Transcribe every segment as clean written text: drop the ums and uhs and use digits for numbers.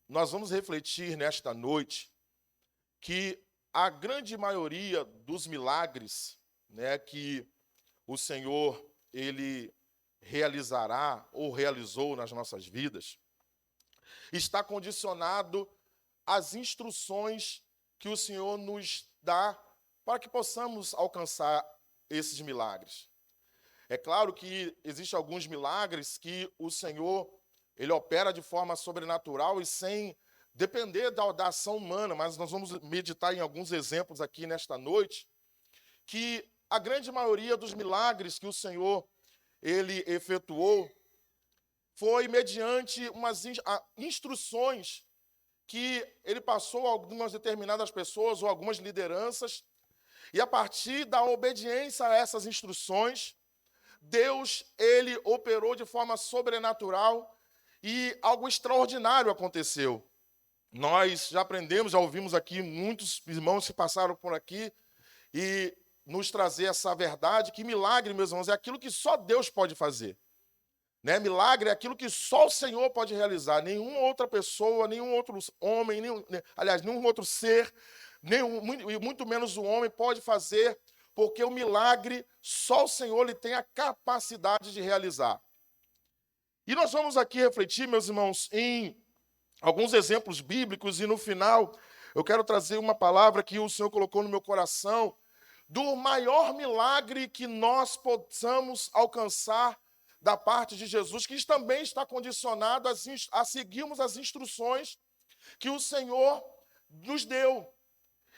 nós vamos refletir nesta noite que a grande maioria dos milagres, né, que o Senhor ele realizará ou realizou nas nossas vidas, está condicionado às instruções que o Senhor nos dá para que possamos alcançar esses milagres. É claro que existem alguns milagres que o Senhor ele opera de forma sobrenatural e sem depender da ação humana, mas nós vamos meditar em alguns exemplos aqui nesta noite, que a grande maioria dos milagres que o Senhor ele efetuou foi mediante umas instruções que ele passou a algumas determinadas pessoas ou algumas lideranças, e a partir da obediência a essas instruções, Deus ele operou de forma sobrenatural e algo extraordinário aconteceu. Nós já aprendemos, já ouvimos aqui, muitos irmãos que passaram por aqui e nos trazer essa verdade, que milagre, meus irmãos, é aquilo que só Deus pode fazer. Né? Milagre é aquilo que só o Senhor pode realizar. Nenhuma outra pessoa, nenhum outro homem, nenhum outro ser, muito menos o homem pode fazer, porque o milagre só o Senhor ele tem a capacidade de realizar. E nós vamos aqui refletir, meus irmãos, em alguns exemplos bíblicos, e no final eu quero trazer uma palavra que o Senhor colocou no meu coração, do maior milagre que nós possamos alcançar da parte de Jesus, que também está condicionado a seguirmos as instruções que o Senhor nos deu.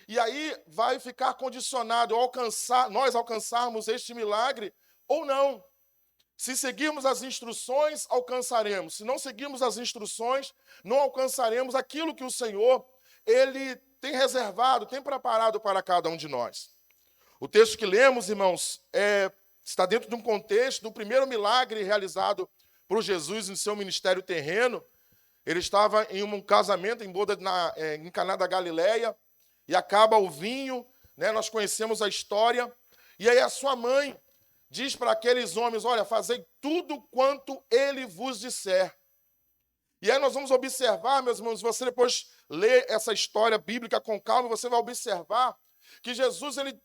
E aí vai ficar condicionado nós alcançarmos este milagre ou não. Se seguirmos as instruções, alcançaremos. Se não seguirmos as instruções, não alcançaremos aquilo que o Senhor ele tem reservado, tem preparado para cada um de nós. O texto que lemos, irmãos, está dentro de um contexto do primeiro milagre realizado por Jesus em seu ministério terreno. Ele estava em um casamento em boda em Caná da Galileia, e acaba o vinho, né? Nós conhecemos a história, e aí a sua mãe diz para aqueles homens, olha, fazei tudo quanto ele vos disser. E aí nós vamos observar, meus irmãos, você depois lê essa história bíblica com calma, você vai observar que Jesus ele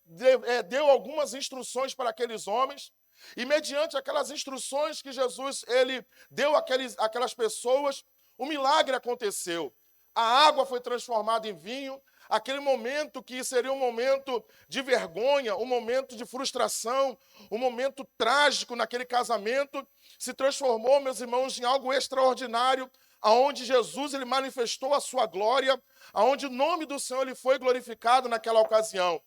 deu algumas instruções para aqueles homens, e mediante aquelas instruções que Jesus ele deu àquelas pessoas, o milagre aconteceu. A água foi transformada em vinho. Aquele momento que seria um momento de vergonha, um momento de frustração, um momento trágico naquele casamento, se transformou, meus irmãos, em algo extraordinário, aonde Jesus ele manifestou a sua glória, aonde o nome do Senhor ele foi glorificado naquela ocasião.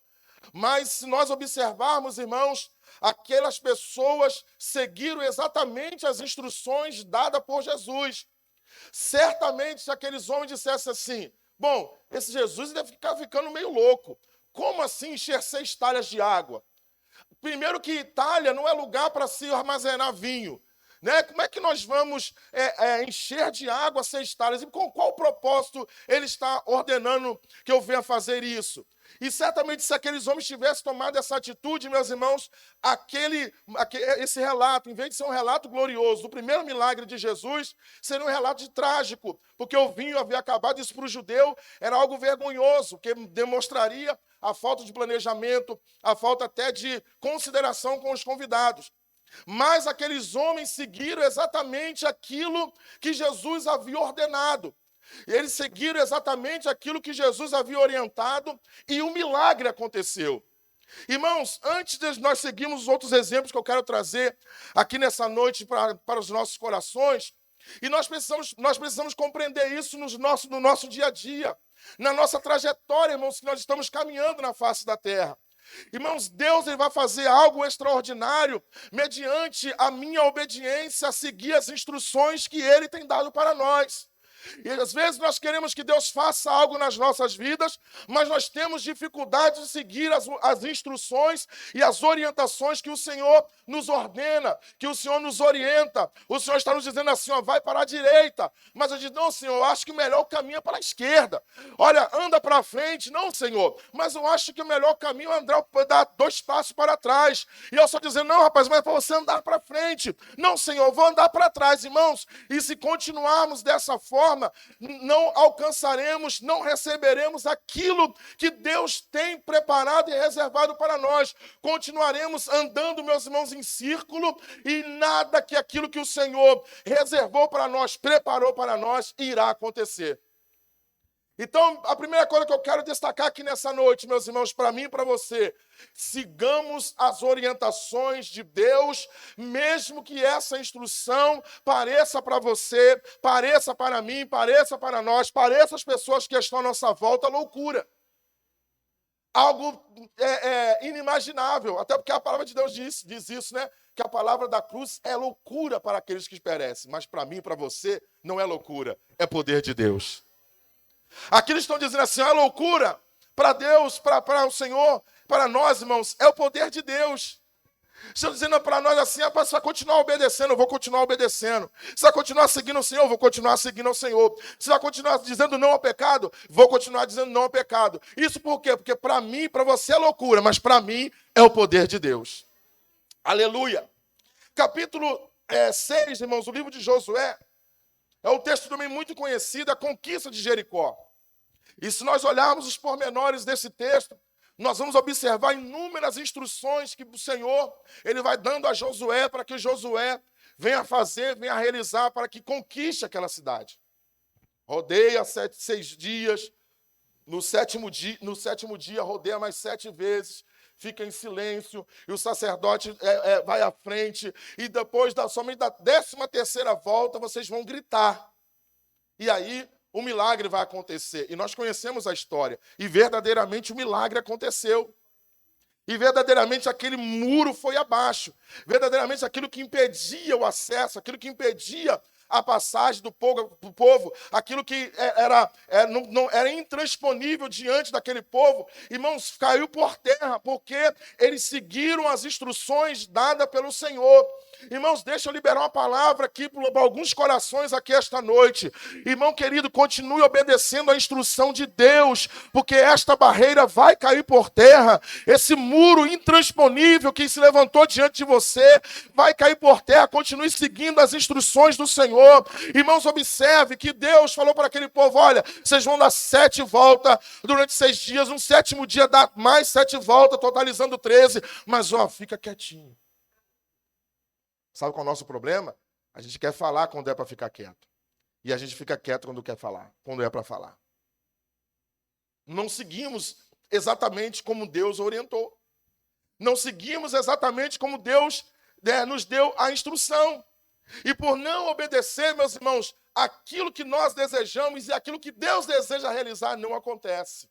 Mas se nós observarmos, irmãos, aquelas pessoas seguiram exatamente as instruções dadas por Jesus. Certamente, se aqueles homens dissessem assim, bom, esse Jesus deve ficar ficando meio louco. Como assim encher 6 talhas de água? Primeiro que talha não é lugar para se armazenar vinho. Né? Como é que nós vamos encher de água 6 talhas? E com qual propósito ele está ordenando que eu venha fazer isso? E certamente se aqueles homens tivessem tomado essa atitude, meus irmãos, esse relato, em vez de ser um relato glorioso do primeiro milagre de Jesus, seria um relato trágico, porque o vinho havia acabado, isso para o judeu era algo vergonhoso, que demonstraria a falta de planejamento, a falta até de consideração com os convidados. Mas aqueles homens seguiram exatamente aquilo que Jesus havia ordenado. Eles seguiram exatamente aquilo que Jesus havia orientado e um milagre aconteceu. Irmãos, antes de nós seguirmos os outros exemplos que eu quero trazer aqui nessa noite para os nossos corações, e nós precisamos compreender isso no nosso dia a dia, na nossa trajetória, irmãos, que nós estamos caminhando na face da terra. Irmãos, Deus ele vai fazer algo extraordinário mediante a minha obediência a seguir as instruções que Ele tem dado para nós. E às vezes nós queremos que Deus faça algo nas nossas vidas, mas nós temos dificuldade de seguir as instruções e as orientações que o Senhor nos ordena, que o Senhor nos orienta. O Senhor está nos dizendo assim, ó, vai para a direita. Mas eu digo, não, Senhor, eu acho que o melhor caminho é para a esquerda. Olha, anda para frente. Não, Senhor, mas eu acho que o melhor caminho é dar 2 passos para trás. E eu só dizendo, não, rapaz, mas é para você andar para frente. Não, Senhor, eu vou andar para trás, irmãos. E se continuarmos dessa forma, forma, não alcançaremos, não receberemos aquilo que Deus tem preparado e reservado para nós. Continuaremos andando, meus irmãos, em círculo, e nada que aquilo que o Senhor reservou para nós, preparou para nós, irá acontecer. Então, a primeira coisa que eu quero destacar aqui nessa noite, meus irmãos, para mim e para você, sigamos as orientações de Deus, mesmo que essa instrução pareça para você, pareça para mim, pareça para nós, pareça as pessoas que estão à nossa volta loucura. Algo inimaginável, até porque a palavra de Deus diz isso, né? Que a palavra da cruz é loucura para aqueles que perecem, mas para mim e para você não é loucura, é poder de Deus. Aqui eles estão dizendo assim, é loucura para Deus, para o Senhor, para nós, irmãos, é o poder de Deus. Estão dizendo para nós assim, você vai continuar obedecendo, eu vou continuar obedecendo. Você vai continuar seguindo o Senhor, eu vou continuar seguindo o Senhor. Você vai continuar dizendo não ao pecado, vou continuar dizendo não ao pecado. Isso por quê? Porque para mim, para você é loucura, mas para mim é o poder de Deus. Aleluia. Capítulo 6, irmãos, o livro de Josué, é um texto também muito conhecido, a conquista de Jericó. E se nós olharmos os pormenores desse texto, nós vamos observar inúmeras instruções que o Senhor ele vai dando a Josué para que Josué venha fazer, venha realizar para que conquiste aquela cidade. Rodeia 6 dias, no sétimo dia rodeia mais 7 vezes, fica em silêncio, e o sacerdote vai à frente, e depois somente da 13ª volta, vocês vão gritar. E aí, o milagre vai acontecer. E nós conhecemos a história. E verdadeiramente o milagre aconteceu. E verdadeiramente aquele muro foi abaixo. Verdadeiramente aquilo que impedia o acesso, aquilo que impedia a passagem do povo, aquilo que era intransponível diante daquele povo, irmãos, caiu por terra, porque eles seguiram as instruções dadas pelo Senhor. Irmãos, deixa eu liberar uma palavra aqui para alguns corações aqui esta noite. Irmão querido, continue obedecendo a instrução de Deus, porque esta barreira vai cair por terra. Esse muro intransponível que se levantou diante de você vai cair por terra. Continue seguindo as instruções do Senhor. Irmãos, observe que Deus falou para aquele povo, olha, vocês vão dar 7 voltas durante 6 dias, no 7º dia dá mais 7 voltas, totalizando 13, mas fica quietinho. Sabe qual é o nosso problema? A gente quer falar quando é para ficar quieto. E a gente fica quieto quando quer falar, quando é para falar. Não seguimos exatamente como Deus orientou. Não seguimos exatamente como Deus nos deu a instrução. E por não obedecer, meus irmãos, aquilo que nós desejamos e aquilo que Deus deseja realizar não acontece.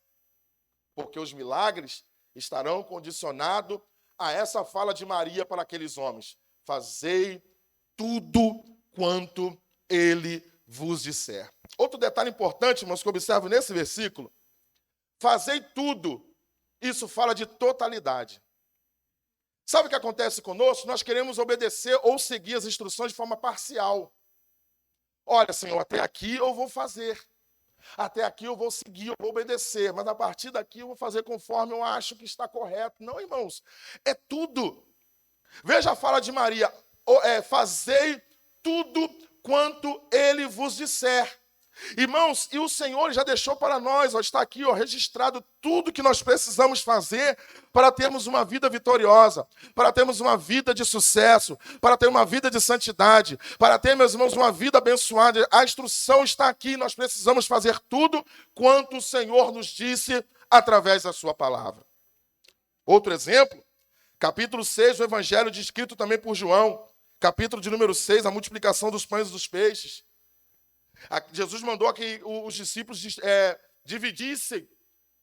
Porque os milagres estarão condicionados a essa fala de Maria para aqueles homens. Fazei tudo quanto ele vos disser. Outro detalhe importante, irmãos, que eu observo nesse versículo. Fazei tudo. Isso fala de totalidade. Sabe o que acontece conosco? Nós queremos obedecer ou seguir as instruções de forma parcial. Olha, Senhor, até aqui eu vou fazer. Até aqui eu vou seguir, eu vou obedecer. Mas a partir daqui eu vou fazer conforme eu acho que está correto. Não, irmãos. É tudo. Veja a fala de Maria. Fazei tudo quanto ele vos disser. Irmãos, e o Senhor já deixou para nós, está aqui registrado tudo que nós precisamos fazer para termos uma vida vitoriosa, para termos uma vida de sucesso, para ter uma vida de santidade, para ter, meus irmãos, uma vida abençoada. A instrução está aqui, nós precisamos fazer tudo quanto o Senhor nos disse através da sua palavra. Outro exemplo, capítulo 6 do Evangelho, descrito também por João, capítulo de número 6, a multiplicação dos pães e dos peixes. Jesus mandou que os discípulos dividissem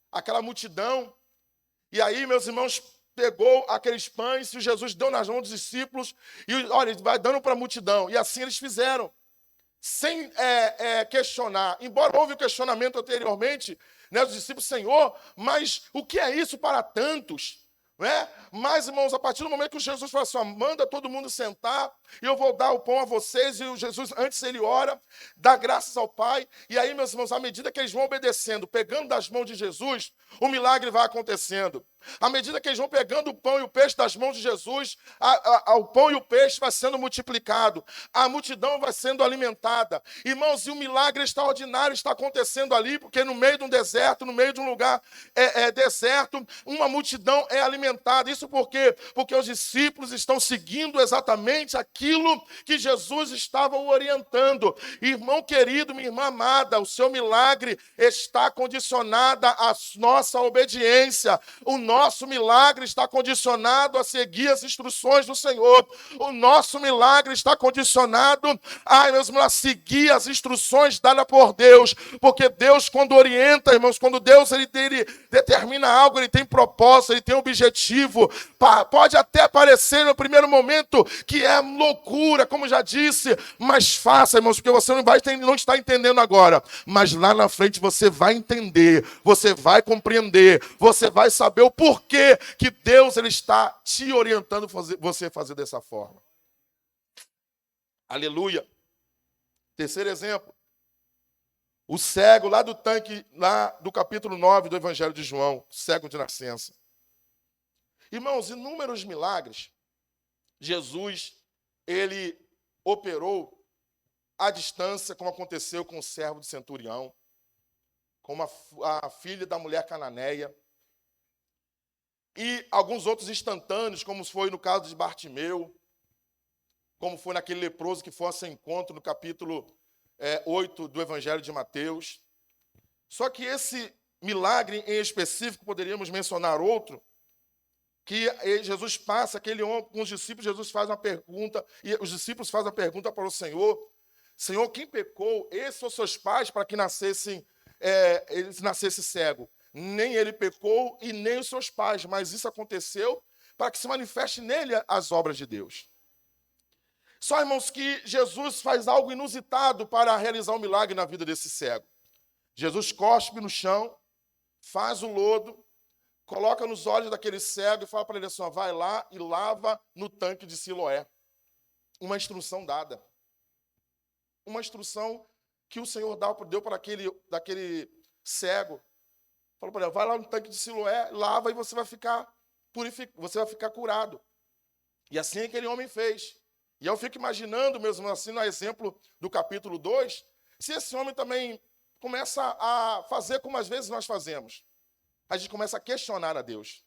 aquela multidão. E aí, meus irmãos, pegou aqueles pães e Jesus deu nas mãos dos discípulos. E olha, ele vai dando para a multidão. E assim eles fizeram, sem questionar. Embora houve o questionamento anteriormente, né, dos discípulos, Senhor, mas o que é isso para tantos? Né? Mas, irmãos, a partir do momento que Jesus falou assim, manda todo mundo sentar, e eu vou dar o pão a vocês, e o Jesus, antes ele ora, dá graças ao Pai, e aí, meus irmãos, à medida que eles vão obedecendo, pegando das mãos de Jesus, o milagre vai acontecendo. À medida que eles vão pegando o pão e o peixe das mãos de Jesus, o pão e o peixe vai sendo multiplicado. A multidão vai sendo alimentada. Irmãos, e um milagre extraordinário está acontecendo ali, porque no meio de um deserto, no meio de um lugar deserto, uma multidão é alimentada. Isso por quê? Porque os discípulos estão seguindo exatamente aquilo que Jesus estava orientando. Irmão querido, minha irmã amada, o seu milagre está condicionado à nossa obediência. O nosso milagre está condicionado a seguir as instruções do Senhor. O nosso milagre está condicionado a seguir as instruções dadas por Deus. Porque Deus, quando orienta, irmãos, quando Deus ele determina algo, ele tem propósito, ele tem objetivo. Pode até parecer no primeiro momento que é loucura, como já disse, mas faça, irmãos, porque você não está entendendo agora. Mas lá na frente você vai entender, você vai compreender, você vai saber o porquê que Deus ele está te orientando você fazer dessa forma. Aleluia. Terceiro exemplo. O cego lá do tanque, lá do capítulo 9 do Evangelho de João, cego de nascença. Irmãos, inúmeros milagres, Jesus, ele operou à distância, como aconteceu com o servo do centurião, com a filha da mulher cananeia, e alguns outros instantâneos, como foi no caso de Bartimeu, como foi naquele leproso que foi a seu encontro no capítulo 8 do Evangelho de Mateus. Só que esse milagre em específico, poderíamos mencionar outro, que Jesus passa, aquele homem com os discípulos, Jesus faz uma pergunta, e os discípulos fazem a pergunta para o Senhor: Senhor, quem pecou, esses ou seus pais, para que eles nascessem cego? Nem ele pecou e nem os seus pais, mas isso aconteceu para que se manifeste nele as obras de Deus. Só, irmãos, que Jesus faz algo inusitado para realizar um milagre na vida desse cego. Jesus cospe no chão, faz o lodo, coloca nos olhos daquele cego e fala para ele assim: vai lá e lava no tanque de Siloé. Uma instrução dada. Uma instrução que o Senhor deu para daquele cego. Falou para ele: vai lá no tanque de Siloé, lava e você vai ficar purificado, você vai ficar curado. E assim aquele homem fez. E eu fico imaginando, mesmo assim, no exemplo do capítulo 2, se esse homem também começa a fazer como às vezes nós fazemos. A gente começa a questionar a Deus.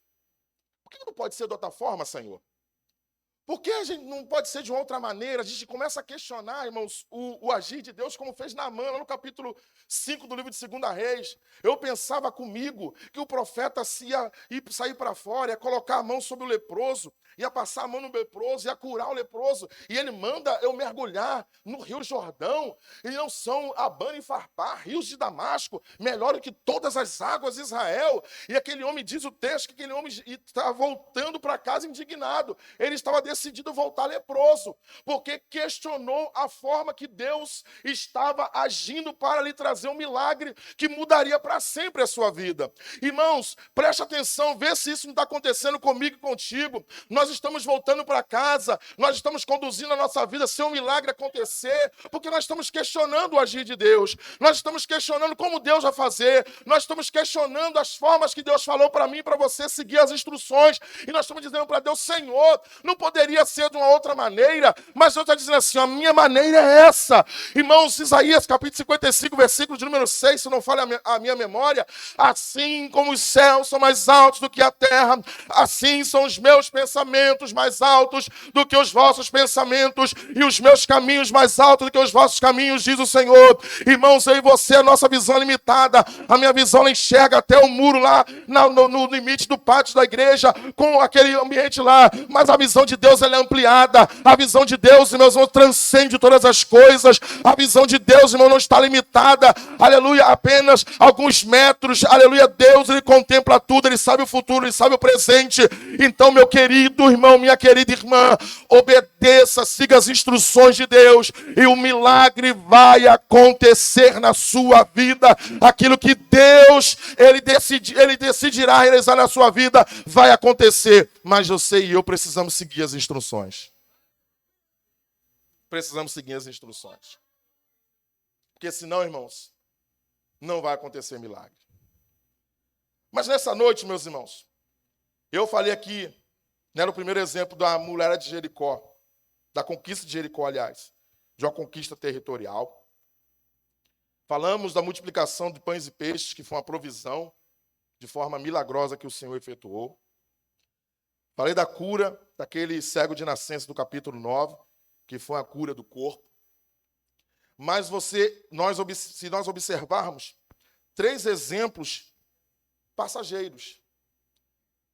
Por que não pode ser de outra forma, Senhor? Por que a gente não pode ser de uma outra maneira? A gente começa a questionar, irmãos, o agir de Deus, como fez Naamã, lá no capítulo 5 do livro de 2 Reis. Eu pensava comigo que o profeta ia sair para fora, ia colocar a mão sobre o leproso, ia passar a mão no leproso, ia curar o leproso. E ele manda eu mergulhar no rio Jordão. E não são Abana e Farpar, rios de Damasco, melhor do que todas as águas de Israel. E aquele homem, diz o texto, que aquele homem está voltando para casa indignado. Ele estava decidido voltar leproso, porque questionou a forma que Deus estava agindo para lhe trazer um milagre que mudaria para sempre a sua vida. Irmãos, preste atenção, vê se isso não está acontecendo comigo e contigo. Nós estamos voltando para casa, nós estamos conduzindo a nossa vida sem um milagre acontecer, porque nós estamos questionando o agir de Deus, nós estamos questionando como Deus vai fazer, nós estamos questionando as formas que Deus falou para mim e para você seguir as instruções, e nós estamos dizendo para Deus: Senhor, não poderia ser de uma outra maneira, mas Deus está dizendo assim: a minha maneira é essa. Irmãos, Isaías capítulo 55, versículo de número 6, se não falha a minha memória: assim como os céus são mais altos do que a terra, assim são os meus pensamentos mais altos do que os vossos pensamentos, e os meus caminhos mais altos do que os vossos caminhos, diz o Senhor. Irmãos, eu e você, a nossa visão é limitada, a minha visão ela enxerga até o muro lá, no limite do pátio da igreja, com aquele ambiente lá, mas a visão de Deus ela é ampliada. A visão de Deus, irmãos, transcende todas as coisas. A visão de Deus, irmão, não está limitada, aleluia, apenas alguns metros, aleluia. Deus, ele contempla tudo, ele sabe o futuro, ele sabe o presente. Então, meu querido irmão, minha querida irmã, obedeça, siga as instruções de Deus e o milagre vai acontecer na sua vida. Aquilo que Deus, ele decidirá realizar na sua vida, vai acontecer. Mas você e eu precisamos seguir as instruções. Precisamos seguir as instruções. Porque senão, irmãos, não vai acontecer milagre. Mas nessa noite, meus irmãos, Eu falei aqui, né, no primeiro exemplo da mulher de Jericó, da conquista de Jericó, aliás, de uma conquista territorial. Falamos da multiplicação de pães e peixes, que foi uma provisão de forma milagrosa que o Senhor efetuou. Falei da cura daquele cego de nascença do capítulo 9, que foi a cura do corpo. Mas se nós observarmos 3 exemplos passageiros,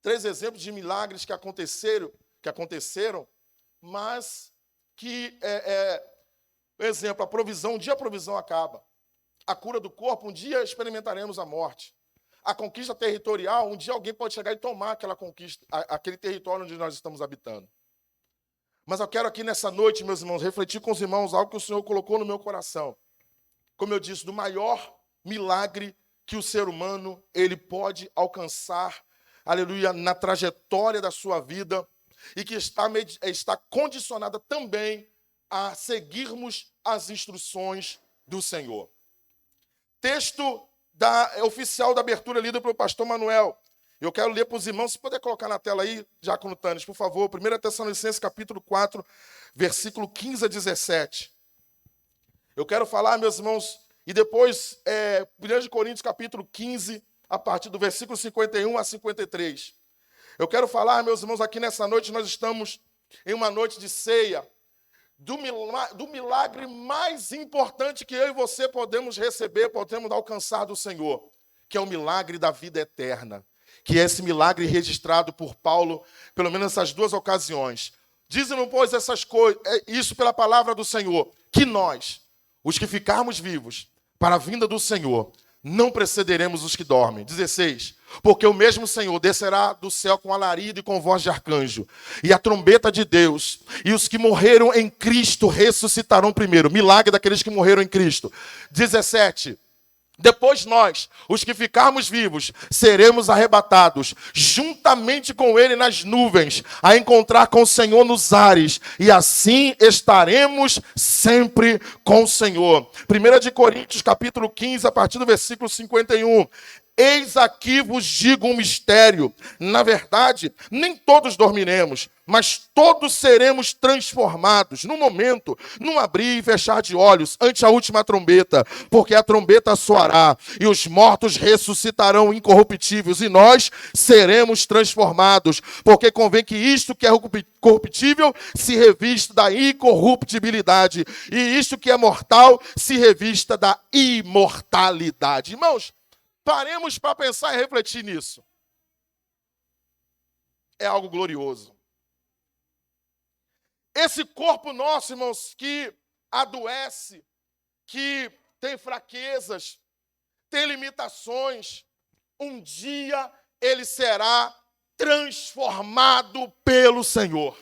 3 exemplos de milagres que aconteceram, mas que, exemplo, a provisão, um dia a provisão acaba. A cura do corpo, um dia experimentaremos a morte. A conquista territorial, um dia alguém pode chegar e tomar aquela conquista, aquele território onde nós estamos habitando. Mas eu quero aqui nessa noite, meus irmãos, refletir com os irmãos algo que o Senhor colocou no meu coração. Como eu disse, do maior milagre que o ser humano ele pode alcançar, aleluia, na trajetória da sua vida e que está condicionada também a seguirmos as instruções do Senhor. Texto oficial da abertura lida pelo pastor Manuel. Eu quero ler para os irmãos, se puder colocar na tela aí, Diácono Tânis, por favor. 1 Tessalonicenses, capítulo 4, versículo 15 a 17. Eu quero falar, meus irmãos, e depois, 1 Coríntios, capítulo 15, a partir do versículo 51 a 53. Eu quero falar, meus irmãos, aqui nessa noite, nós estamos em uma noite de ceia, do milagre mais importante que eu e você podemos receber, podemos alcançar do Senhor, que é o milagre da vida eterna, que é esse milagre registrado por Paulo, pelo menos nessas 2 ocasiões. Dizem-nos, pois, essas coisas, isso pela palavra do Senhor, que nós, os que ficarmos vivos, para a vinda do Senhor, não precederemos os que dormem. 16. Porque o mesmo Senhor descerá do céu com alarido e com voz de arcanjo, e a trombeta de Deus, e os que morreram em Cristo ressuscitarão primeiro. Milagre daqueles que morreram em Cristo. 17. Depois nós, os que ficarmos vivos, seremos arrebatados, juntamente com ele nas nuvens, a encontrar com o Senhor nos ares, e assim estaremos sempre com o Senhor. 1 Coríntios, capítulo 15, a partir do versículo 51. Eis aqui vos digo um mistério. Na verdade, nem todos dormiremos, mas todos seremos transformados, num momento, num abrir e fechar de olhos, ante a última trombeta, porque a trombeta soará, e os mortos ressuscitarão incorruptíveis, e nós seremos transformados, porque convém que isto que é corruptível se revista da incorruptibilidade, e isto que é mortal se revista da imortalidade. Irmãos, paremos para pensar e refletir nisso. É algo glorioso. Esse corpo nosso, irmãos, que adoece, que tem fraquezas, tem limitações, um dia ele será transformado pelo Senhor.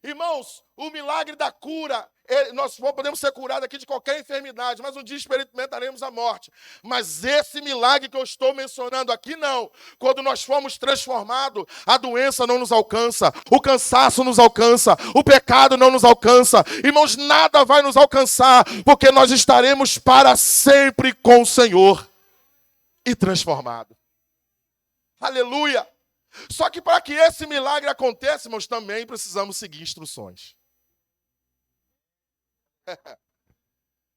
Irmãos, o milagre da cura, nós podemos ser curados aqui de qualquer enfermidade, mas um dia experimentaremos a morte. Mas esse milagre que eu estou mencionando aqui, não. Quando nós formos transformados, a doença não nos alcança, o cansaço nos alcança, o pecado não nos alcança. Irmãos, nada vai nos alcançar, porque nós estaremos para sempre com o Senhor e transformados. Aleluia! Só que para que esse milagre aconteça, irmãos, também precisamos seguir instruções.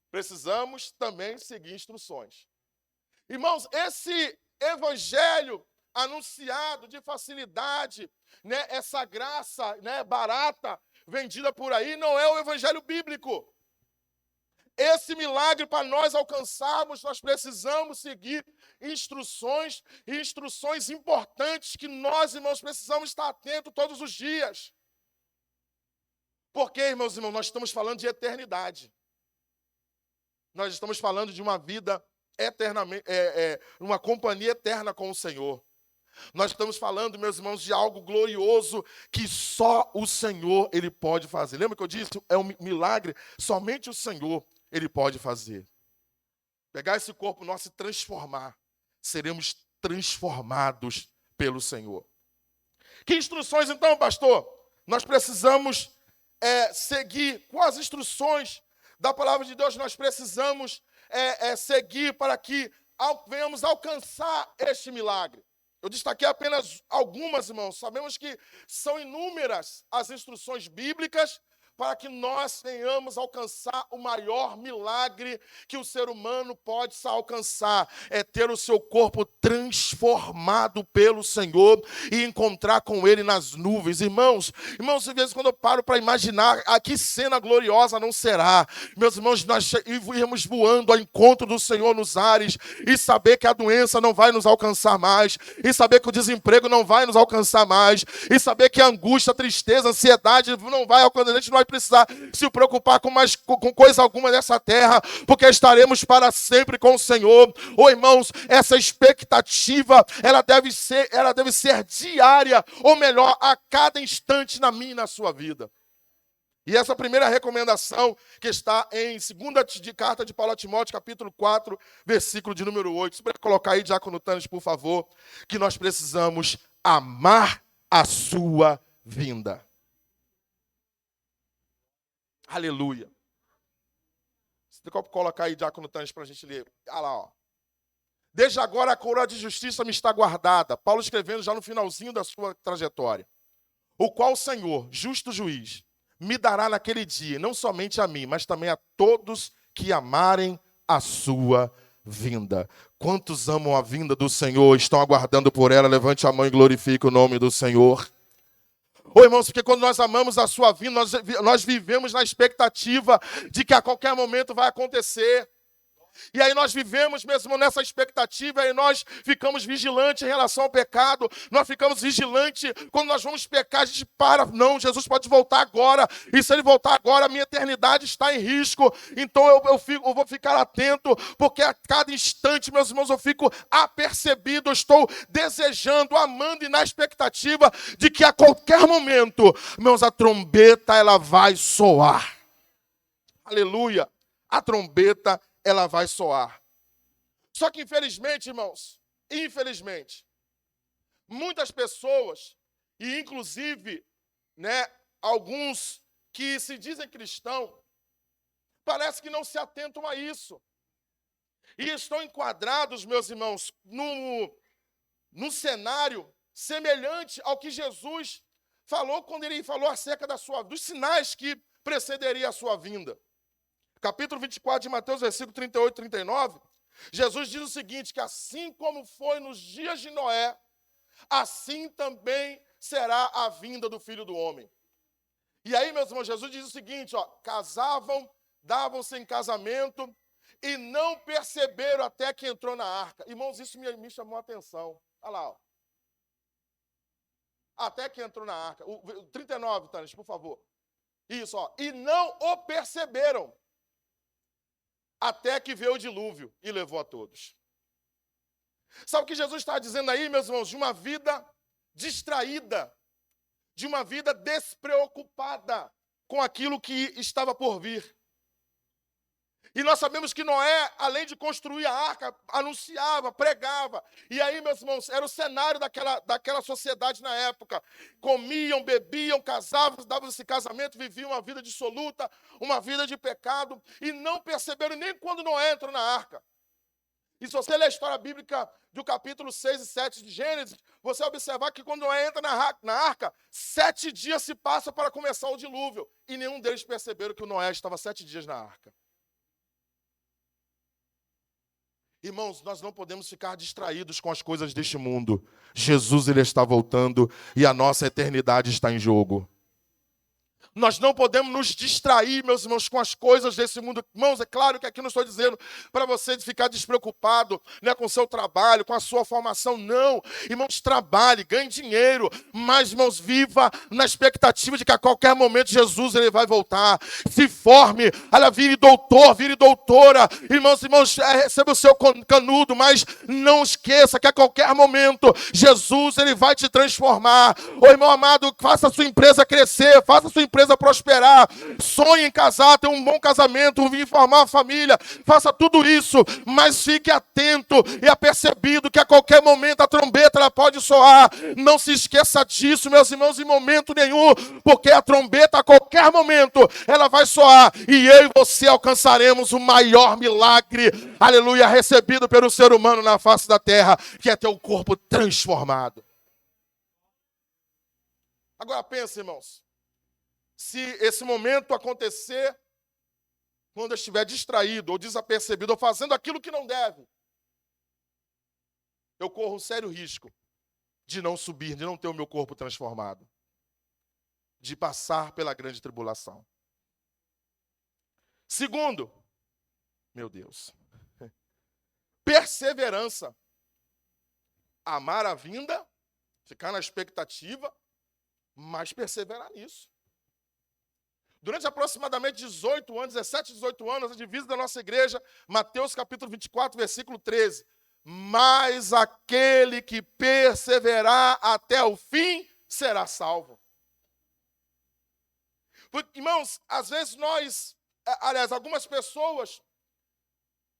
Precisamos também seguir instruções. Irmãos, esse evangelho anunciado de facilidade, né, essa graça, né, barata, vendida por aí, não é o evangelho bíblico. Esse milagre, para nós alcançarmos, nós precisamos seguir instruções, e instruções importantes que nós, irmãos, precisamos estar atentos todos os dias. Porque, irmãos, nós estamos falando de eternidade. Nós estamos falando de uma vida eternamente, uma companhia eterna com o Senhor. Nós estamos falando, meus irmãos, de algo glorioso que só o Senhor ele pode fazer. Lembra que eu disse? É um milagre, somente o Senhor ele pode fazer. Pegar esse corpo nosso e transformar. Seremos transformados pelo Senhor. Que instruções então, pastor? Nós precisamos seguir. Quais instruções da palavra de Deus nós precisamos seguir para que venhamos alcançar este milagre? Eu destaquei apenas algumas, irmãos. Sabemos que são inúmeras as instruções bíblicas para que nós tenhamos alcançar o maior milagre que o ser humano pode alcançar, é ter o seu corpo transformado pelo Senhor e encontrar com Ele nas nuvens. Irmãos, às vezes quando eu paro para imaginar, que cena gloriosa não será. Meus irmãos, nós irmos voando ao encontro do Senhor nos ares e saber que a doença não vai nos alcançar mais, e saber que o desemprego não vai nos alcançar mais, e saber que a angústia, a tristeza, a ansiedade não vai alcançar. A gente não vai precisar se preocupar com coisa alguma dessa terra, porque estaremos para sempre com o Senhor. Irmãos, essa expectativa, ela deve ser diária, ou melhor, a cada instante na minha e na sua vida. E essa primeira recomendação que está em 2ª carta de Paulo a Timóteo, capítulo 4, versículo de número 8. Você pode colocar aí, Diácono Tânis, por favor, que nós precisamos amar a sua vinda. Aleluia. Você tem que colocar aí, Diácono Tânis, para a gente ler. Olha lá, ó. Desde agora a coroa de justiça me está guardada. Paulo escrevendo já no finalzinho da sua trajetória. O qual o Senhor, justo juiz, me dará naquele dia, não somente a mim, mas também a todos que amarem a sua vinda. Quantos amam a vinda do Senhor, estão aguardando por ela? Levante a mão e glorifique o nome do Senhor. Irmãos, porque quando nós amamos a sua vinda, nós vivemos na expectativa de que a qualquer momento vai acontecer. E aí nós vivemos mesmo nessa expectativa, e nós ficamos vigilantes em relação ao pecado, nós ficamos vigilantes quando nós vamos pecar, a gente não, Jesus pode voltar agora, e se ele voltar agora, a minha eternidade está em risco, então eu vou ficar atento, porque a cada instante, meus irmãos, eu fico apercebido, eu estou desejando, amando e na expectativa de que a qualquer momento, irmãos, a trombeta ela vai soar. Aleluia! A trombeta ela vai soar. Só que infelizmente, irmãos, muitas pessoas, e inclusive, alguns que se dizem cristãos, parece que não se atentam a isso. E estão enquadrados, meus irmãos, num cenário semelhante ao que Jesus falou quando ele falou acerca dos sinais que precederia a sua vinda. Capítulo 24 de Mateus, versículo 38 e 39, Jesus diz o seguinte, que assim como foi nos dias de Noé, assim também será a vinda do Filho do Homem. E aí, meus irmãos, Jesus diz o seguinte, casavam, davam-se em casamento e não perceberam até que entrou na arca. Irmãos, isso me chamou a atenção. Olha lá, até que entrou na arca. O 39, Tânis, por favor. Isso, e não o perceberam. Até que veio o dilúvio e levou a todos. Sabe o que Jesus está dizendo aí, meus irmãos? De uma vida distraída, de uma vida despreocupada com aquilo que estava por vir. E nós sabemos que Noé, além de construir a arca, anunciava, pregava. E aí, meus irmãos, era o cenário daquela sociedade na época. Comiam, bebiam, casavam, davam esse casamento, viviam uma vida dissoluta, uma vida de pecado, e não perceberam nem quando Noé entrou na arca. E se você ler a história bíblica do capítulo 6 e 7 de Gênesis, você vai observar que quando Noé entra na arca, 7 dias se passam para começar o dilúvio. E nenhum deles perceberam que o Noé estava 7 dias na arca. Irmãos, nós não podemos ficar distraídos com as coisas deste mundo. Jesus, ele está voltando e a nossa eternidade está em jogo. Nós não podemos nos distrair, meus irmãos, com as coisas desse mundo. Irmãos, é claro que aqui não estou dizendo para você ficar despreocupado, com o seu trabalho, com a sua formação. Não. Irmãos, trabalhe, ganhe dinheiro. Mas, irmãos, viva na expectativa de que a qualquer momento Jesus ele vai voltar. Se forme, vire doutor, vire doutora. Irmãos, receba o seu canudo, mas não esqueça que a qualquer momento Jesus ele vai te transformar. Irmão amado, faça a sua empresa crescer, faça a sua empresa empresa prosperar, sonhe em casar, ter um bom casamento, vir formar uma família, faça tudo isso, mas fique atento e apercebido que a qualquer momento a trombeta ela pode soar. Não se esqueça disso, meus irmãos, em momento nenhum, porque a trombeta a qualquer momento ela vai soar e eu e você alcançaremos o maior milagre, aleluia, recebido pelo ser humano na face da terra, que é ter o corpo transformado. Agora pensa, irmãos, se esse momento acontecer quando eu estiver distraído ou desapercebido ou fazendo aquilo que não deve, eu corro um sério risco de não subir, de não ter o meu corpo transformado, de passar pela grande tribulação. Segundo, meu Deus, perseverança. Amar a vinda, ficar na expectativa, mas perseverar nisso. Durante aproximadamente 18 anos, 17, 18 anos, a divisa da nossa igreja, Mateus capítulo 24, versículo 13. Mas aquele que perseverar até o fim será salvo. Porque, irmãos, às vezes algumas pessoas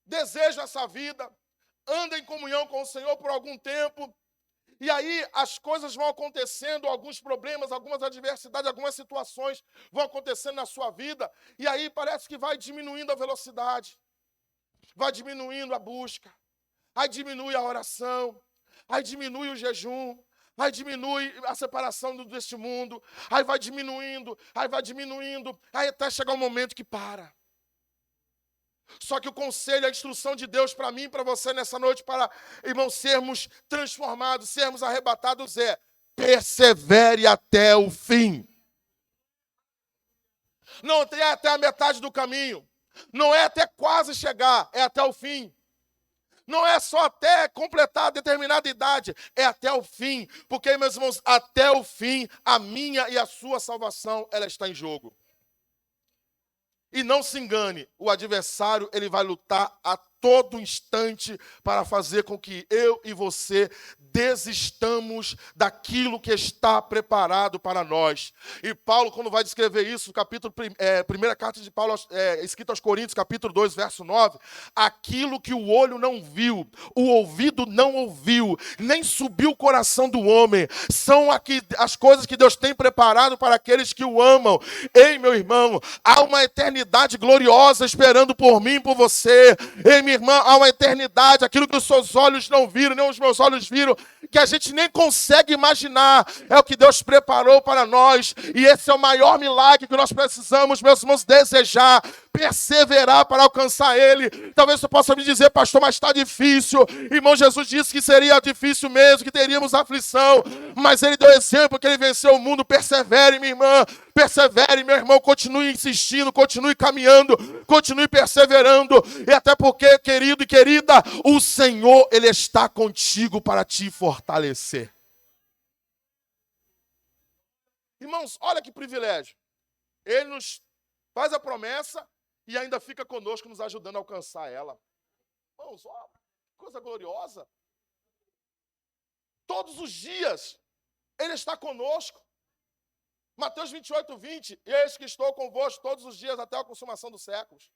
desejam essa vida, andam em comunhão com o Senhor por algum tempo, e aí as coisas vão acontecendo, alguns problemas, algumas adversidades, algumas situações vão acontecendo na sua vida, e aí parece que vai diminuindo a velocidade, vai diminuindo a busca, aí diminui a oração, aí diminui o jejum, aí diminui a separação deste mundo, aí vai diminuindo, aí até chegar um momento que para. Só que o conselho, a instrução de Deus para mim e para você nessa noite, para, irmãos, sermos transformados, sermos arrebatados, é persevere até o fim. Não é até a metade do caminho, não é até quase chegar, é até o fim. Não é só até completar determinada idade, é até o fim. Porque, meus irmãos, até o fim, a minha e a sua salvação, ela está em jogo. E não se engane, o adversário ele vai lutar a todo instante para fazer com que eu e você desistamos daquilo que está preparado para nós. E Paulo, quando vai descrever isso, no capítulo, primeira carta de Paulo, escrita aos Coríntios, capítulo 2, verso 9, aquilo que o olho não viu, o ouvido não ouviu, nem subiu o coração do homem, são aqui as coisas que Deus tem preparado para aqueles que o amam. Ei, meu irmão, há uma eternidade gloriosa esperando por mim e por você. Ei, minha irmã, há uma eternidade, aquilo que os seus olhos não viram, nem os meus olhos viram, que a gente nem consegue imaginar, é o que Deus preparou para nós, e esse é o maior milagre que nós precisamos, meus irmãos, desejar, perseverar para alcançar Ele. Talvez você possa me dizer, pastor, mas está difícil. Irmão, Jesus disse que seria difícil mesmo, que teríamos aflição, mas Ele deu exemplo que Ele venceu o mundo. Persevere, minha irmã, persevere, meu irmão, continue insistindo, continue caminhando, continue perseverando, e até porque, querido e querida, o Senhor, Ele está contigo para te fortalecer. Irmãos, olha que privilégio. Ele nos faz a promessa e ainda fica conosco, nos ajudando a alcançar ela. Irmãos, ó, coisa gloriosa. Todos os dias, Ele está conosco. Mateus 28, 20, eis que estou convosco todos os dias até a consumação dos séculos.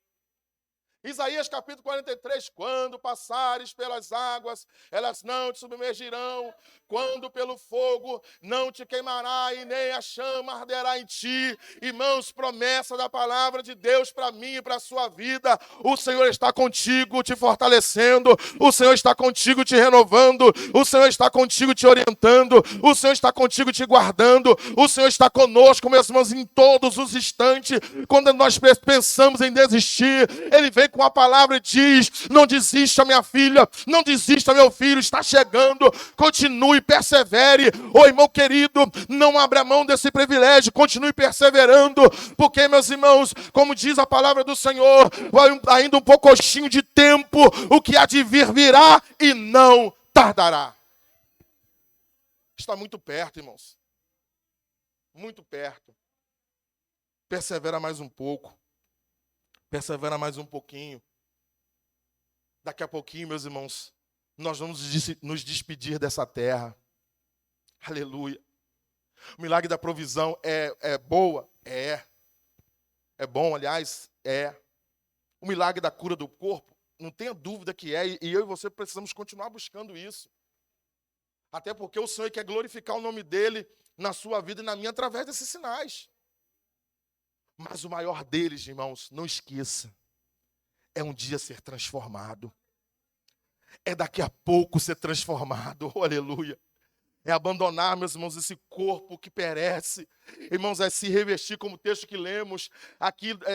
Isaías capítulo 43, quando passares pelas águas, elas não te submergirão, quando pelo fogo não te queimará e nem a chama arderá em ti. Irmãos, promessa da palavra de Deus para mim e para a sua vida. O Senhor está contigo te fortalecendo, o Senhor está contigo te renovando, o Senhor está contigo te orientando, o Senhor está contigo te guardando, o Senhor está conosco, meus irmãos, em todos os instantes. Quando nós pensamos em desistir, Ele vem com a palavra e diz, não desista, minha filha, não desista, meu filho, está chegando, continue, persevere. Ô irmão querido, não abra mão desse privilégio, continue perseverando, porque, meus irmãos, como diz a palavra do Senhor, ainda um pouquinho de tempo, o que há de vir virá e não tardará. Está muito perto, irmãos, muito perto. Persevera mais um pouco. Persevera mais um pouquinho. Daqui a pouquinho, meus irmãos, nós vamos nos despedir dessa terra. Aleluia. O milagre da provisão é boa, É. É bom, aliás, é. O milagre da cura do corpo, não tenha dúvida que é, e eu e você precisamos continuar buscando isso. Até porque o Senhor quer glorificar o nome dEle na sua vida e na minha através desses sinais. Mas o maior deles, irmãos, não esqueça, é um dia ser transformado. É daqui a pouco ser transformado, oh, aleluia. É abandonar, meus irmãos, esse corpo que perece. Irmãos, é se revestir, como o texto que lemos,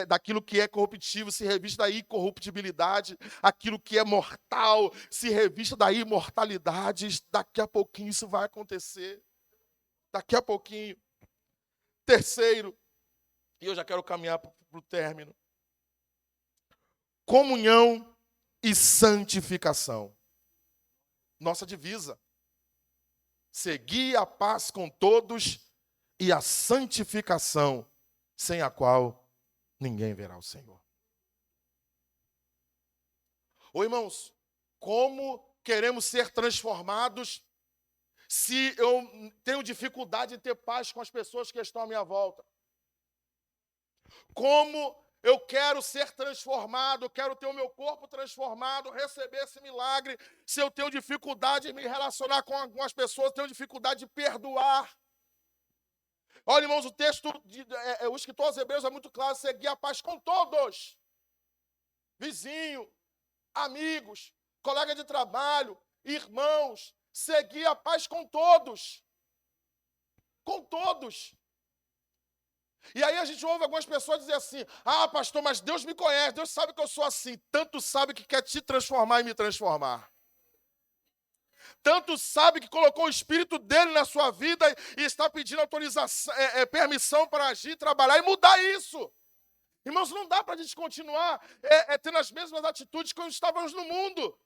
daquilo que é corruptível, se revista da incorruptibilidade. Aquilo que é mortal, se revista da imortalidade. Daqui a pouquinho isso vai acontecer. Daqui a pouquinho. Terceiro, e eu já quero caminhar para o término. Comunhão e santificação. Nossa divisa. Segui a paz com todos e a santificação, sem a qual ninguém verá o Senhor. Ô irmãos, como queremos ser transformados se eu tenho dificuldade em ter paz com as pessoas que estão à minha volta? Como eu quero ser transformado, quero ter o meu corpo transformado, receber esse milagre, se eu tenho dificuldade em me relacionar com algumas pessoas, tenho dificuldade de perdoar. Olha, irmãos, o texto, o escritor aos Hebreus é muito claro: seguir a paz com todos. Vizinho, amigos, colega de trabalho, irmãos, seguir a paz com todos. Com todos. E aí a gente ouve algumas pessoas dizer assim: ah, pastor, mas Deus me conhece, Deus sabe que eu sou assim. Tanto sabe que quer te transformar e me transformar. Tanto sabe que colocou o Espírito dele na sua vida e está pedindo autorização, permissão para agir, trabalhar e mudar isso. Irmãos, não dá para a gente continuar tendo as mesmas atitudes que estávamos no mundo.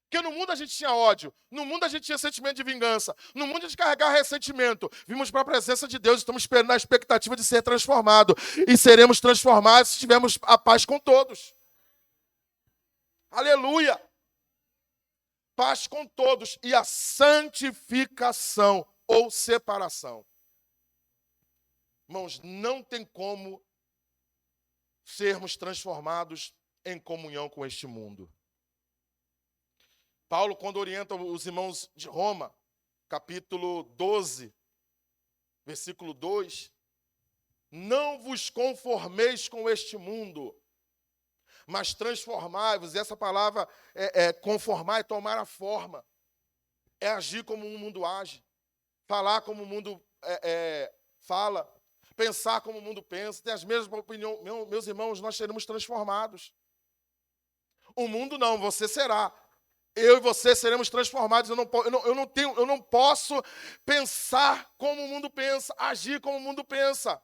Porque no mundo a gente tinha ódio, no mundo a gente tinha sentimento de vingança, no mundo a gente carregava ressentimento. Vimos para a presença de Deus, estamos esperando a expectativa de ser transformado. E seremos transformados se tivermos a paz com todos. Aleluia! Paz com todos e a santificação ou separação. Irmãos, não tem como sermos transformados em comunhão com este mundo. Paulo, quando orienta os irmãos de Roma, capítulo 12, versículo 2, não vos conformeis com este mundo, mas transformai-vos. E essa palavra conformar é tomar a forma, é agir como o mundo age, falar como o mundo fala, pensar como o mundo pensa, ter as mesmas opiniões. Meus irmãos, nós seremos transformados. O mundo não, você será. Eu e você seremos transformados. Eu não posso pensar como o mundo pensa, agir como o mundo pensa.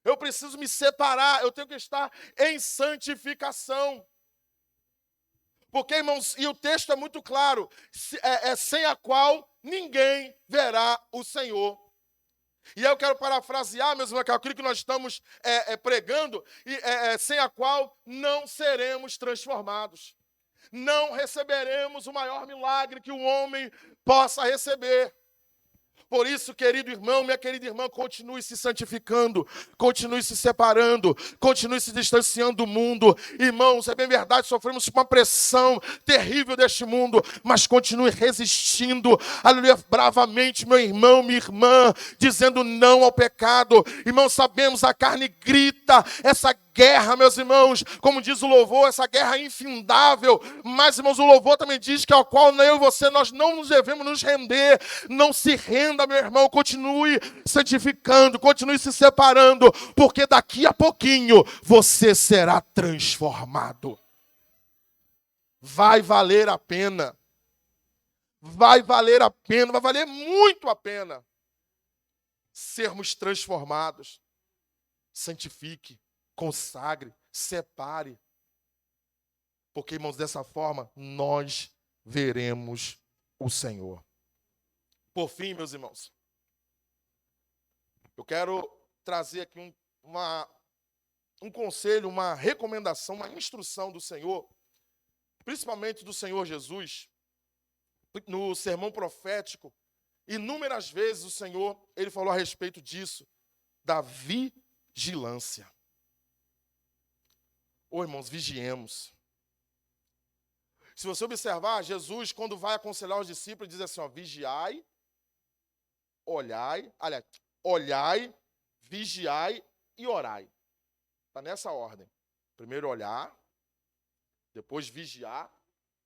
Eu preciso me separar, eu tenho que estar em santificação. Porque, irmãos, e o texto é muito claro, sem a qual ninguém verá o Senhor. E eu quero parafrasear, meus irmãos, aquilo que nós estamos pregando, sem a qual não seremos transformados. Não receberemos o maior milagre que o homem possa receber. Por isso, querido irmão, minha querida irmã, continue se santificando, continue se separando, continue se distanciando do mundo. Irmãos, é bem verdade, sofremos uma pressão terrível deste mundo, mas continue resistindo, aleluia, bravamente, meu irmão, minha irmã, dizendo não ao pecado. Irmãos, sabemos, a carne grita, essa guerra, meus irmãos, como diz o louvor, essa guerra infindável, mas, irmãos, o louvor também diz que ao qual eu e você, nós não nos devemos nos render. Não se renda, meu irmão, continue santificando, continue se separando, porque daqui a pouquinho você será transformado. Vai valer a pena. Vai valer a pena, vai valer muito a pena sermos transformados. Santifique, consagre, separe. Porque, irmãos, dessa forma, nós veremos o Senhor. Por fim, meus irmãos, eu quero trazer aqui um conselho, uma recomendação, uma instrução do Senhor, principalmente do Senhor Jesus, no sermão profético. Inúmeras vezes o Senhor, ele falou a respeito disso, da vigilância. Ô, irmãos, vigiemos. Se você observar, Jesus, quando vai aconselhar os discípulos, diz assim, ó, vigiai, olhai, vigiai e orai. Está nessa ordem. Primeiro olhar, depois vigiar,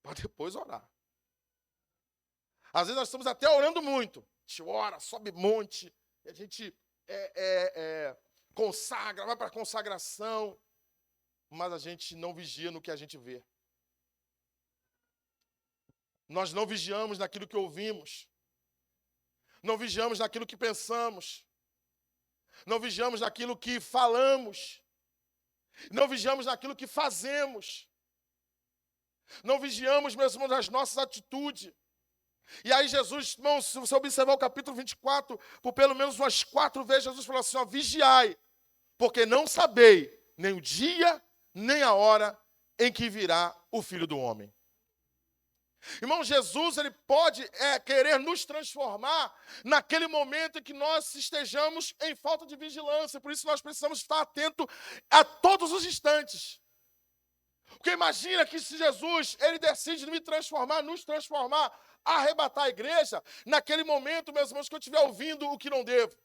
para depois orar. Às vezes nós estamos até orando muito. A gente ora, sobe monte, a gente consagra, vai para a consagração, mas a gente não vigia no que a gente vê. Nós não vigiamos naquilo que ouvimos. Não vigiamos naquilo que pensamos. Não vigiamos naquilo que falamos. Não vigiamos naquilo que fazemos. Não vigiamos, meus irmãos, nas nossas atitudes. E aí Jesus, irmãos, se você observar o capítulo 24, por pelo menos umas 4 vezes, Jesus falou assim, ó, vigiai, porque não sabei nem o dia, nem a hora em que virá o Filho do Homem. Irmão, Jesus, ele pode querer nos transformar naquele momento em que nós estejamos em falta de vigilância. Por isso nós precisamos estar atentos a todos os instantes. Porque imagina que se Jesus, ele decide me transformar, nos transformar, arrebatar a igreja, naquele momento, meus irmãos, que eu estiver ouvindo o que não devo,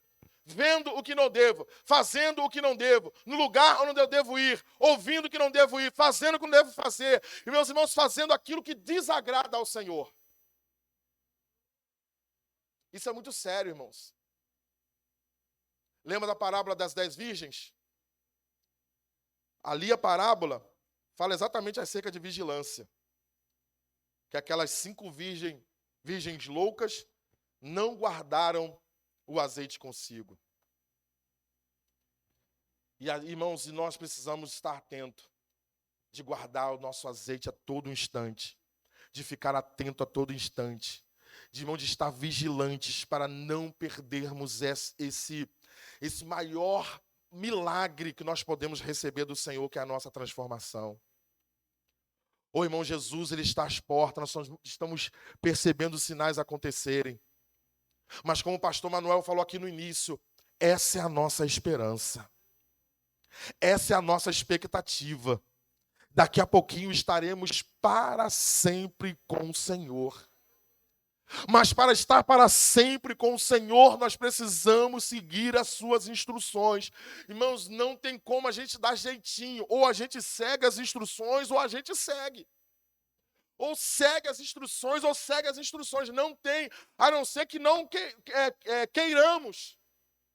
vendo o que não devo, fazendo o que não devo, no lugar onde eu devo ir, ouvindo o que não devo ir, fazendo o que não devo fazer, e meus irmãos, fazendo aquilo que desagrada ao Senhor. Isso é muito sério, irmãos. Lembra da parábola das 10 virgens? Ali a parábola fala exatamente acerca de vigilância. Que aquelas 5 virgens loucas não guardaram o azeite consigo. E, irmãos, nós precisamos estar atentos de guardar o nosso azeite a todo instante, de ficar atento a todo instante, de estar vigilantes para não perdermos esse maior milagre que nós podemos receber do Senhor, que é a nossa transformação. Ô, irmão, Jesus, ele está às portas, nós estamos percebendo os sinais acontecerem. Mas como o pastor Manuel falou aqui no início, essa é a nossa esperança. Essa é a nossa expectativa. Daqui a pouquinho estaremos para sempre com o Senhor. Mas para estar para sempre com o Senhor, nós precisamos seguir as suas instruções. Irmãos, não tem como a gente dar jeitinho. Ou a gente segue as instruções, ou a gente segue. Ou segue as instruções, ou segue as instruções. Não tem, a não ser que não queiramos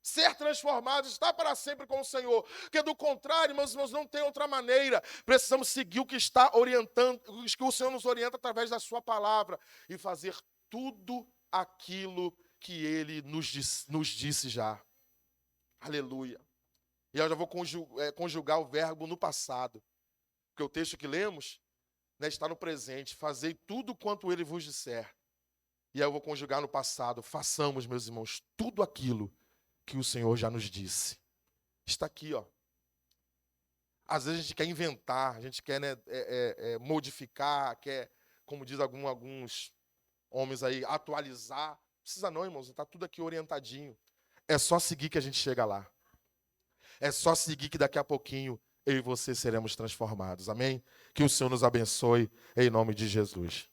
ser transformados, estar para sempre com o Senhor. Porque do contrário, meus irmãos, não tem outra maneira. Precisamos seguir o que está orientando, o que o Senhor nos orienta através da sua palavra. E fazer tudo aquilo que Ele nos disse já. Aleluia. E eu já vou conjugar o verbo no passado. Porque o texto que lemos, né, está no presente. Fazei tudo quanto Ele vos disser. E aí eu vou conjugar no passado. Façamos, meus irmãos, tudo aquilo que o Senhor já nos disse. Está aqui, ó. Às vezes a gente quer inventar, a gente quer, né, modificar, quer, como diz alguns homens aí, atualizar. Não precisa não, irmãos, está tudo aqui orientadinho. É só seguir que a gente chega lá. É só seguir que daqui a pouquinho eu e você seremos transformados. Amém? Que o Senhor nos abençoe em nome de Jesus.